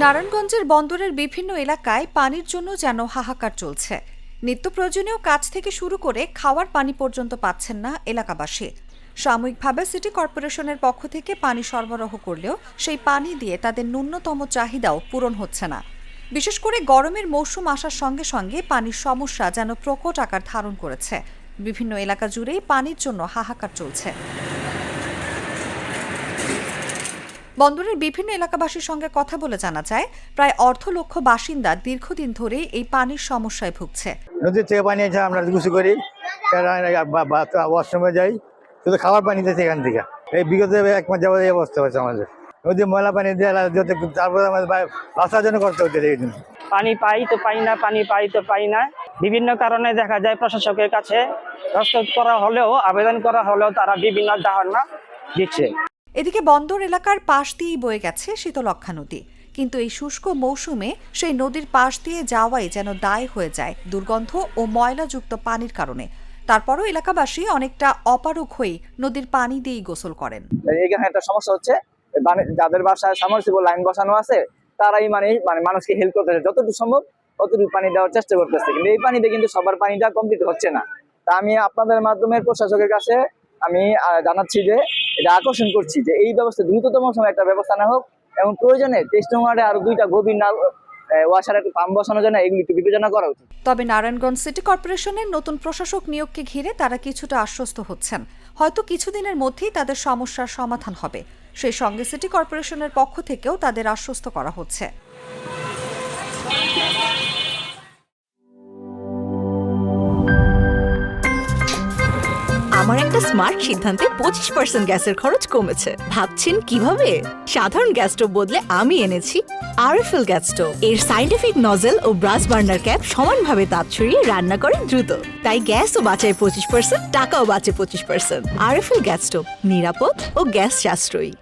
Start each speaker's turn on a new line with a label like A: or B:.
A: নারায়ণগঞ্জের বন্দরের বিভিন্ন এলাকায় পানির জন্য যেন হাহাকার চলছে। নিত্য প্রয়োজনীয় কাজ থেকে শুরু করে খাওয়ার পানি পর্যন্ত পাচ্ছেন না এলাকাবাসী। সাময়িকভাবে সিটি কর্পোরেশনের পক্ষ থেকে পানি সরবরাহ করলেও সেই পানি দিয়ে তাদের ন্যূনতম চাহিদাও পূরণ হচ্ছে না। বিশেষ করে গরমের মৌসুম আসার সঙ্গে সঙ্গে পানির সমস্যা যেন প্রকট আকার ধারণ করেছে। বিভিন্ন এলাকা জুড়েই পানির জন্য হাহাকার চলছে। বন্দরের বিভিন্ন এলাকাবাসীর সঙ্গে কথা বলে জানা যায়, প্রায় 1.5 লক্ষ বাসিন্দা দীর্ঘদিন ধরে এই পানির সমস্যায় ভুগছে।
B: নদীর থেকে পানি এসে আমরা গোসল করি, ওয়াশরুমে যাই, শুধু খাবার পানি দিচ্ছে এখান থেকে। এই বিগত 1 মাস যাবত এই অবস্থা হচ্ছে আমাদের। নদীর ময়লা পানি দিয়ে তারপরে আমাদের বাঁচার জন্য করতে হচ্ছে।
C: পানি পাই তো পাই না, পানি পাই তো পাই না। বিভিন্ন কারণে দেখা যায় প্রশাসকের কাছে দস্তখত করা হলেও, আবেদন করা হলেও তারা বিভিন্ন ধারণা দিচ্ছে।
A: এদিকে বন্দর এলাকার পাশ দিয়েই বয়ে গেছে শীতলক্ষ্যা নদী, কিন্তু এই শুষ্ক মৌসুমে সেই নদীর পাশ দিয়ে যাওয়াই যেন দায় হয়ে যায় দুর্গন্ধ ও ময়লাযুক্ত পানির কারণে। তারপরও এলাকাবাসী অনেকটা অপারগ হয়ে নদীর পানি দিয়েই গোসল করেন।
D: এখানে একটা সমস্যা হচ্ছে, যাদের বাসায় সাবমার্সিবল লাইন বসানো আছে তারাই মানে মানুষকে হেল্প করতেছে, যতটুকু সম্ভব ততটুকু পানি দেওয়ার চেষ্টা করতেছে, কিন্তু এই পানিতে কিন্তু সবার পানিটা কমপ্লিট হচ্ছে না। তা আমি আপনাদের মাধ্যমে প্রশাসকের কাছে আমি জানাচ্ছি যে এটা আকর্ষণ করছি যে এই ব্যবস্থা দ্রুততম সময় একটা ব্যবস্থা না হোক, এবং প্রয়োজনে 23 নং ওয়ার্ডে আরো 2টা গভীর ওয়াসার একটা পাম্প বসানোর জন্য এগুলি একটু বিবেচনা করা উচিত।
A: তবে নারায়ণগঞ্জ সিটি কর্পোরেশনের নতুন প্রশাসক নিয়োগকে ঘিরে তারা কিছুটা আশ্বস্ত হচ্ছেন। হয়তো কিছুদিনের মধ্যেই তাদের সমস্যার সমাধান হবে। সেই সঙ্গে সিটি কর্পোরেশনের পক্ষ থেকেও তাদের আশ্বস্ত করা হচ্ছে।
E: আমার একটা স্মার্ট সিদ্ধান্তে 25% গ্যাসের খরচ কমেছে। ভাবছেন কিভাবে? সাধারণ গ্যাস স্টোভ বদলে আমি এনেছি আরএফএল গ্যাস স্টোভ। এর সাইন্টিফিক নজল ও ব্রাস বার্নার ক্যাপ সমানভাবে তাপ ছড়িয়ে রান্না করে দ্রুত, তাই গ্যাসও বাঁচায় 25%, টাকাও বাঁচে 25%। আরএফএল গ্যাস স্টোভ নিরাপদ ও গ্যাস সাশ্রয়ী।